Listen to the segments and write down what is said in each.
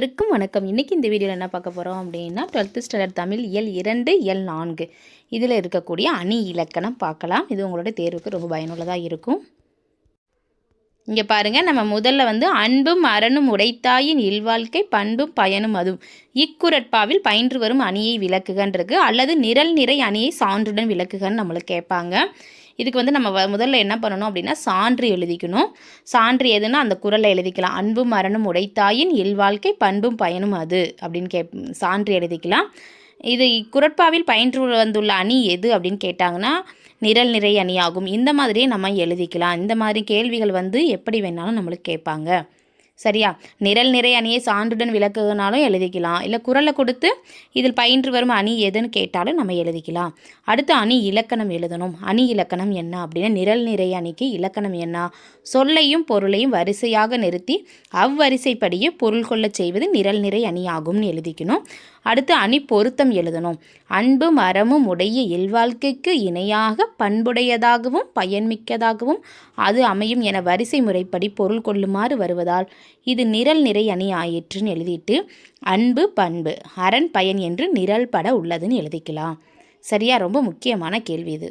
அனைவருக்கும் வணக்கம். இன்றைக்கி இந்த வீடியோவில் என்ன பார்க்க போகிறோம் அப்படின்னா 12th ஸ்டாண்டர்ட் தமிழ் இயல் 2 இயல் 4 இதில் இருக்கக்கூடிய அணி இலக்கணம் பார்க்கலாம். இது உங்களோட தேர்வுக்கு ரொம்ப பயனுள்ளதாக இருக்கும். இங்கே பாருங்கள், நம்ம முதல்ல அன்பும் அறனும் உடைத்தாயின் இல்வாழ்க்கை பண்பும் பயனும் அதுவும் இக்குறட்பாவில் பயின்று வரும் அணியை விளக்குகன்றிருக்கு, அல்லது நிரல் நிறை அணியை சான்றுடன் விளக்குகன்னு நம்மளுக்கு கேட்பாங்க. இதுக்கு நம்ம முதல்ல என்ன பண்ணணும் அப்படின்னா சான்று எழுதிக்கணும். சான்று எதுனா அந்த குறளை எழுதிக்கலாம். அன்பும் மரணம் உடைத்தாயின் இல்வாழ்க்கை பண்பும் பயனும் அது அப்படின்னு சான்று எழுதிக்கலாம். இது குறட்பாவில் பயின்று வந்துள்ள அணி எது அப்படின்னு கேட்டாங்கன்னா நிரல் நிறை அணி ஆகும். இந்த மாதிரியே நம்ம எழுதிக்கலாம். இந்த மாதிரி கேள்விகள் எப்படி வேணாலும் நம்மளுக்கு கேட்பாங்க. சரியா? நிரல் நிறை அணியை சான்றுடன் விளக்குனாலும் எழுதிக்கலாம். இல்லை குறளை கொடுத்து இதில் பயின்று வரும் அணி எதுன்னு கேட்டாலும் நம்ம எழுதிக்கலாம். அடுத்து அணி இலக்கணம் எழுதணும். அணி இலக்கணம் என்ன அப்படின்னா நிரல் நிறை அணிக்கு இலக்கணம் என்ன? சொல்லையும் பொருளையும் வரிசையாக நிறுத்தி அவ்வரிசைப்படியே பொருள் கொள்ள செய்வது நிரல் நிறை அணி ஆகும்னு எழுதிக்கணும். அடுத்து அணி பொருத்தம் எழுதணும். அன்பும் அறமும் உடைய இல்வாழ்க்கைக்கு இணையாக பண்புடையதாகவும் பயன்மிக்கதாகவும் அது அமையும் என வரிசை முறைப்படி பொருள் கொள்ளுமாறு வருவதால் இது நிரல் நிறை அணி ஆயிற்றுன்னு எழுதிட்டு அன்பு பண்பு அரண் பயன் என்று நிரல் பட உள்ளதுன்னு எழுதிக்கலாம். சரியா? ரொம்ப முக்கியமான கேள்வி இது.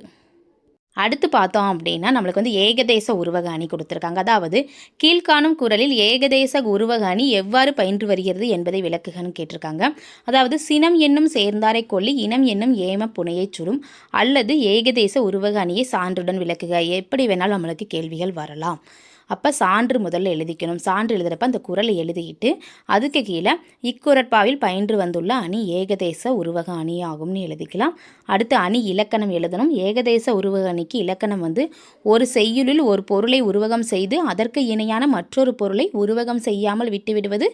அடுத்து பார்த்தோம் அப்படின்னா நம்மளுக்கு ஏகதேச உருவக அணி கொடுத்துருக்காங்க. அதாவது கீழ்காணும் குறளில் ஏகதேச உருவக அணி எவ்வாறு பயின்று வருகிறது என்பதை விளக்குகன்னு கேட்டிருக்காங்க. அதாவது சினம் என்னும் சேர்ந்தாரை கொள்ளி இனம் என்னும் ஏம புனையை சுரும் அல்லது ஏகதேச உருவக அணியை சான்றுடன் விளக்குக. எப்படி வேணாலும் நம்மளுக்கு கேள்விகள் வரலாம். அப்போ சான்று முதல்ல எழுதிக்கணும். சான்று எழுதுகிறப்ப அந்த குறளை எழுதிக்கிட்டு அதுக்கு கீழே இக்குறட்பாவில் பயின்று வந்துள்ள அணி ஏகதேச உருவக அணி ஆகும்னு எழுதிக்கலாம். அடுத்து அணி இலக்கணம் எழுதணும். ஏகதேச உருவக அணிக்கு இலக்கணம் ஒரு செய்யுளில் ஒரு பொருளை உருவகம் செய்து அதற்கு இணையான மற்றொரு பொருளை உருவகம் செய்யாமல் விட்டுவிடுவது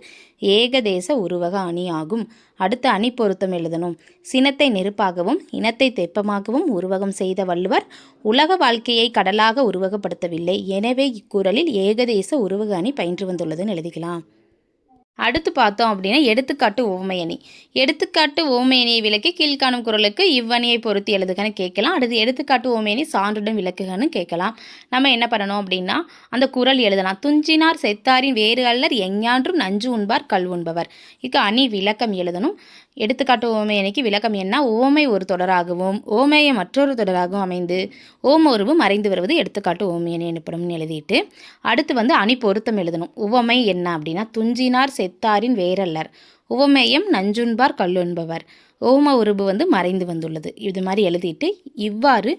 ஏகதேச உருவக அணி ஆகும். அடுத்து அணி பொருத்தம் எழுதணும். சினத்தை நெருப்பாகவும் இனத்தை தெப்பமாகவும் உருவகம் செய்த வள்ளுவர் உலக வாழ்க்கையை கடலாக உருவகப்படுத்தவில்லை. எனவே இக்குறளில் ஏகதேச உருவக அணி பயின்று வந்துள்ளதுன்னு எழுதிக்கலாம். அடுத்து பார்த்தோம் அப்படின்னா எடுத்துக்காட்டு ஓமை அணி. எடுத்துக்காட்டு ஓமை அணியை விளக்கி கீழ்காணும் குறளுக்கு இவ்வணியை பொருத்தி எழுதுகன்னு கேட்கலாம். அடுத்து எடுத்துக்காட்டு ஓமை அணி சான்றுடன் விளக்குகன்னு கேட்கலாம். நம்ம என்ன பண்ணணும் அப்படின்னா அந்த குறள் எழுதலாம். துஞ்சினார் செத்தாரின் வேறு அல்லர் எஞ்ஞான்றும் நஞ்சு உண்பார் கல் உண்பவர். இதுக்கு அணி விளக்கம் எழுதணும். எடுத்துக்காட்டு ஓமை அணிக்கு விளக்கம் என்ன? ஓமை ஒரு தொடராகவும் ஓமையை மற்றொரு தொடராகவும் அமைந்து ஓம உருவு மறைந்து வருவது எடுத்துக்காட்டு ஓமை அணி எனப்படும் எழுதிட்டு அடுத்து அணி பொருத்தம் எழுதணும். உவமை என்ன அப்படின்னா துஞ்சினார் செத்தாரின் வேறல்லர் உவமேயம் நஞ்சுண்பார் கல்லுண்பவர் ஓம உருவு மறைந்து வந்துள்ளது. இது மாதிரி எழுதிட்டு இவ்வாறு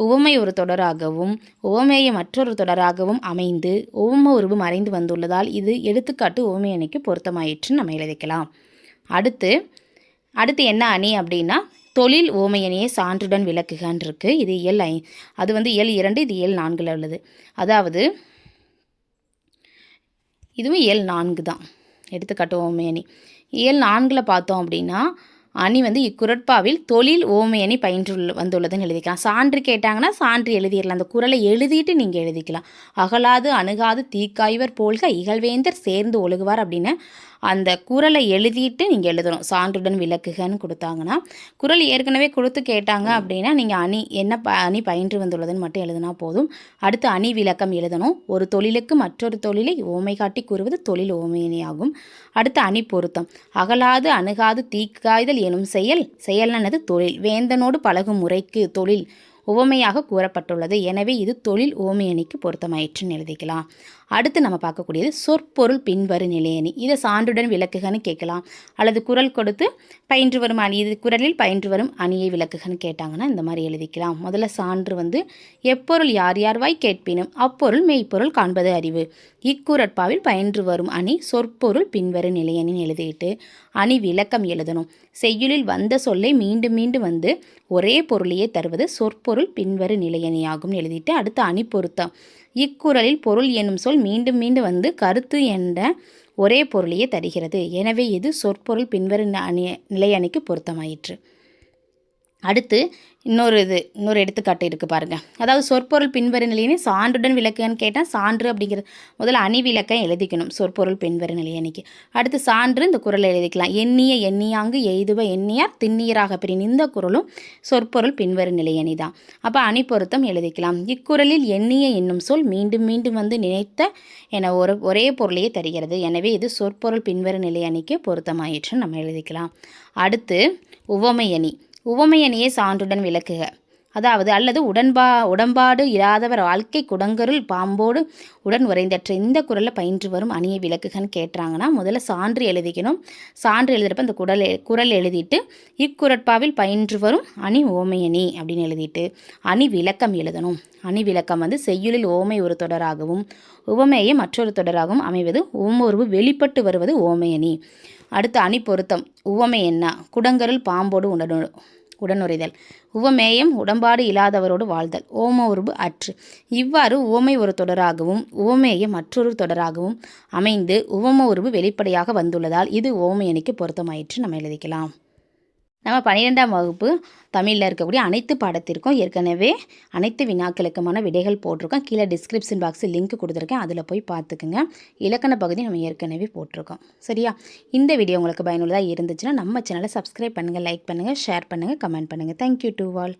உவமை ஒரு தொடராகவும் ஓமேய மற்றொரு தொடராகவும் அமைந்து ஓம உருவு மறைந்து வந்துள்ளதால் இது எடுத்துக்காட்டு ஓமை அணிக்கு பொருத்தமாயிற்றுன்னு நம்ம எழுதிக்கலாம். அடுத்து என்ன அணி அப்படின்னா தொழில் ஓமை அணியை சான்றுடன் விளக்குகான் இருக்கு. இது இயல் அது இயல் 2, இது இயல் 4 உள்ளது. அதாவது இதுவும் இயல் 4 தான். எடுத்துக்காட்டு ஓமை அணி இயல் 4 பார்த்தோம் அப்படின்னா அணி இக்குறட்பாவில் தொழில் ஓமை அணி பயின்று வந்துள்ளதுன்னு எழுதிக்கலாம். சான்று கேட்டாங்கன்னா சான்று எழுதிடலாம். அந்த குறளை எழுதிட்டு நீங்கள் எழுதிக்கலாம். அகலாது அணுகாது தீக்காய்வர் போல்க இகழ்வேந்தர் சேர்ந்து ஒழுகுவார் அப்படின்னு அந்த குறளை எழுதிட்டு நீங்கள் எழுதணும். சான்றுடன் விளக்குகன்னு கொடுத்தாங்கன்னா குறள் ஏற்கனவே கொடுத்து கேட்டாங்க அப்படின்னா நீங்கள் அணி பயின்று வந்துள்ளதுன்னு மட்டும் எழுதினா போதும். அடுத்து அணி விளக்கம் எழுதணும். ஒரு தொழிலுக்கு மற்றொரு தொழிலை ஓமை காட்டி கூறுவது தொழில் ஓமையினை ஆகும். அடுத்து அணி பொருத்தம். அகலாது அணுகாது தீக்காய்தல் எனும் செயலானது தொழில் வேந்தனோடு பழகும் முறைக்கு தொழில் உவமையாக கூறப்பட்டுள்ளது. எனவே இது தொழில் ஓமை அணிக்கு பொருத்தமாயிற்றுன்னு எழுதிக்கலாம். அடுத்து நம்ம பார்க்கக்கூடியது சொற்பொருள் பின்வரும் நிலையணி. இதை சான்றுடன் விளக்குகன்னு கேட்கலாம். அல்லது குறள் கொடுத்து பயின்று வரும் அணி இது குறளில் பயின்று வரும் அணியை விளக்குகன்னு கேட்டாங்கன்னா இந்த மாதிரி எழுதிக்கலாம். முதல்ல சான்று எப்பொருள் யார் யார்வாய் கேட்பினும் அப்பொருள் மெய்ப்பொருள் காண்பது அறிவு. இக்குறட்பாவில் பயின்று வரும் அணி சொற்பொருள் பின்வரும் நிலையணின்னு எழுதிட்டு அணி விளக்கம் எழுதணும். செய்யுளில் வந்த சொல்லை மீண்டும் மீண்டும் ஒரே பொருளையே தருவது சொற்பொருள் பின்வரும் நிலையணியாகும் எழுதிட்டு அடுத்து அணி பொருத்தம். இக்குறளில் பொருள் என்னும் சொல் மீண்டும் மீண்டும் கருத்து என்ற ஒரே பொருளையே தருகிறது. எனவே இது சொற்பொருள் பின்வரும் நிலையணிக்கு பொருத்தமாயிற்று. அடுத்து இன்னொரு எடுத்துக்காட்டு இருக்குது பாருங்கள். அதாவது சொற்பொருள் பின்வரும் நிலையினை சான்றுடன் விளக்குன்னு கேட்டால் சான்று அப்படிங்கிறது முதல்ல அணி விளக்கம் எழுதிக்கணும். சொற்பொருள் பின்வரும் நிலையணிக்கு அடுத்து சான்று இந்த குறளை எழுதிக்கலாம். எண்ணிய எண்ணியாங்கு எய்துவ எண்ணியார் திண்ணீராக பிரின். இந்த குறளும் சொற்பொருள் பின்வரும் நிலையணி தான். அப்போ அணி பொருத்தம் எழுதிக்கலாம். இக்குறளில் எண்ணிய என்னும் சொல் மீண்டும் மீண்டும் வந்து நினைத்த என ஒரே பொருளையே தருகிறது. எனவே இது சொற்பொருள் பின்வரும் நிலையணிக்கு பொருத்தமாயிற்று நம்ம எழுதிக்கலாம். அடுத்து உவமையணி. உவமையணியை சான்றுடன் விளக்குக. அதாவது அல்லது உடன்பாடு இராதவர் வாழ்க்கை குடங்கருள் பாம்போடு உடன் உறைந்தற்ற. இந்த குறளில் பயின்று வரும் அணியை விளக்குகன்னு கேட்டுறாங்கன்னா முதல்ல சான்று எழுதிக்கணும். சான்று எழுதுறப்ப இந்த குறள் எழுதிட்டு இக்குறட்பாவில் பயின்று வரும் அணி ஓமையணி அப்படின்னு எழுதிட்டு அணி விளக்கம் எழுதணும். அணி விளக்கம் வந்து செய்யுளில் ஓமை ஒரு தொடராகவும் உவமையை மற்றொரு தொடராகவும் அமைவது ஓமொருவு வெளிப்பட்டு வருவது ஓமையணி. அடுத்து அணி பொருத்தம். உவமை என்ன? குடங்கருள் பாம்போடு உடனுறைதல். உவமேயம் உடன்பாடு இல்லாதவரோடு வாழ்தல். ஓம உருபு அற்று. இவ்வாறு உவமை ஒரு தொடராகவும் உவமேயம் மற்றொரு தொடராகவும் அமைந்து உவம உருபு வெளிப்படையாக வந்துள்ளதால் இது ஓமையணிக்கு பொருத்தமாயிற்று நம்ம எழுதிக்கலாம். நம்ம 12ஆம் வகுப்பு தமிழில் இருக்கக்கூடிய அனைத்து பாடத்திற்கும் ஏற்கனவே அனைத்து வினாக்களுக்குமான விடைகள் போட்டிருக்கோம். கீழே டிஸ்கிரிப்ஷன் பாக்ஸில் லிங்க் கொடுத்துருக்கேன், அதில் போய் பார்த்துக்குங்க. இலக்கண பகுதி நம்ம ஏற்கனவே போட்டிருக்கோம். சரியா? இந்த வீடியோ உங்களுக்கு பயனுள்ளதாக இருந்துச்சுன்னா நம்ம சேனலை சப்ஸ்கிரைப் பண்ணுங்கள், லைக் பண்ணுங்கள், ஷேர் பண்ணுங்கள், கமெண்ட் பண்ணுங்கள். Thank you to all.